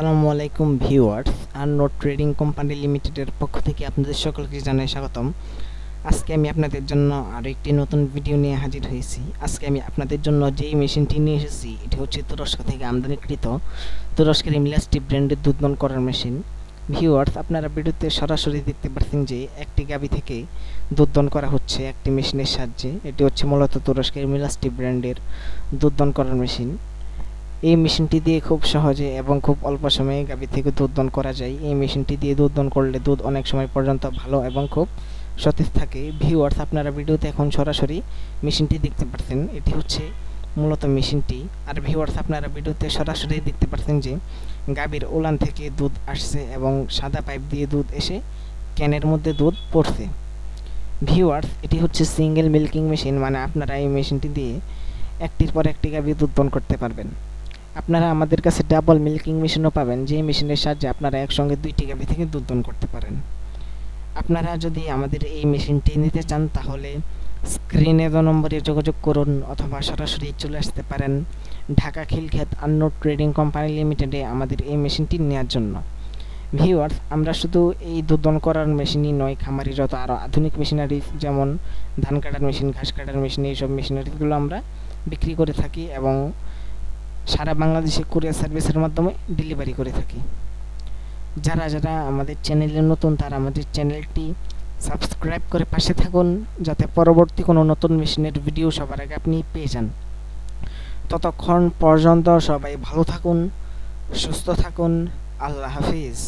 আসসালামু আলাইকুম viewers, আরনোড trading company লিমিটেডের পক্ষ থেকে আপনাদের সকলকে জানাই স্বাগতম। আজকে আমি আপনাদের জন্য আরও একটি নতুন ভিডিও নিয়ে হাজির হয়েছি। আজকে আমি আপনাদের জন্য যেই মেশিনটি নিয়ে এসেছি এটি হচ্ছে তুরস্ক থেকে আমদানিকৃত তুরস্কের ইমলাস্টি ব্র্যান্ডের দুধ দহন করার মেশিন। ভিউয়ার্স, আপনারা ভিডিওতে সরাসরি দেখতে পাচ্ছেন যে একটি গাভী থেকে দুধ দহন করা হচ্ছে একটি মেশিনের সাহায্যে। এটি হচ্ছে মূলত তুরস্কের ইমলাস্টি ব্র্যান্ডের দুধ দহন করার মেশিন। এই মেশিনটি দিয়ে খুব সহজে এবং খুব অল্প সময়ে গাভী থেকে দুধ দহন করা যায়। এই মেশিনটি দিয়ে দুধ দহন করলে দুধ অনেক সময় পর্যন্ত ভালো এবং খুব সতেজ থাকে। ভিউয়ার্স, আপনারা ভিডিওতে এখন সরাসরি মেশিনটি দেখতে পাচ্ছেন, এটি হচ্ছে মূলত মেশিনটি। আর ভিউয়ার্স, আপনারা ভিডিওতে সরাসরি দেখতে পাচ্ছেন যে গাভীর ওলান থেকে দুধ আসছে এবং সাদা পাইপ দিয়ে দুধ এসে ক্যানের মধ্যে দুধ পড়ছে। ভিউয়ার্স, এটি হচ্ছে সিঙ্গেল মিল্কিং মেশিন, মানে আপনারা এই মেশিনটি দিয়ে একটির পর একটি গাভী দুধ দহন করতে পারবেন। আপনারা আমাদের কাছে ডাবল মিল্কিং মেশিনও পাবেন, যে মেশিনের সাহায্যে আপনারা একসঙ্গে দুইটি গাভী থেকে দুধ দহন করতে পারেন। আপনারা যদি আমাদের এই মেশিনটি নিতে চান তাহলে স্ক্রিনে দেওয়া নম্বরে যোগাযোগ করুন অথবা সরাসরি চলে আসতে পারেন ঢাকা খিলক্ষেত আরনোড ট্রেডিং কোম্পানি লিমিটেডে আমাদের এই মেশিনটি নেওয়ার জন্য। ভিউয়ার্স, আমরা শুধু এই দুধ দহন করার মেশিনই নয়, খামারি যত আরও আধুনিক মেশিনারি যেমন ধান কাটার মেশিন, ঘাস কাটার মেশিন, এইসব মেশিনারিগুলো আমরা বিক্রি করে থাকি এবং সারা বাংলাদেশে কুরিয়ার সার্ভিসের মাধ্যমে ডেলিভারি করে থাকি। যারা যারা আমাদের চ্যানেলে নতুন তারা আমাদের চ্যানেলটি সাবস্ক্রাইব করে পাশে থাকুন, যাতে পরবর্তী কোনো নতুন মেশিনের ভিডিও সবার আগে আপনি পেয়ে যান। ততক্ষণ পর্যন্ত সবাই ভালো থাকুন, সুস্থ থাকুন। আল্লাহ হাফিজ।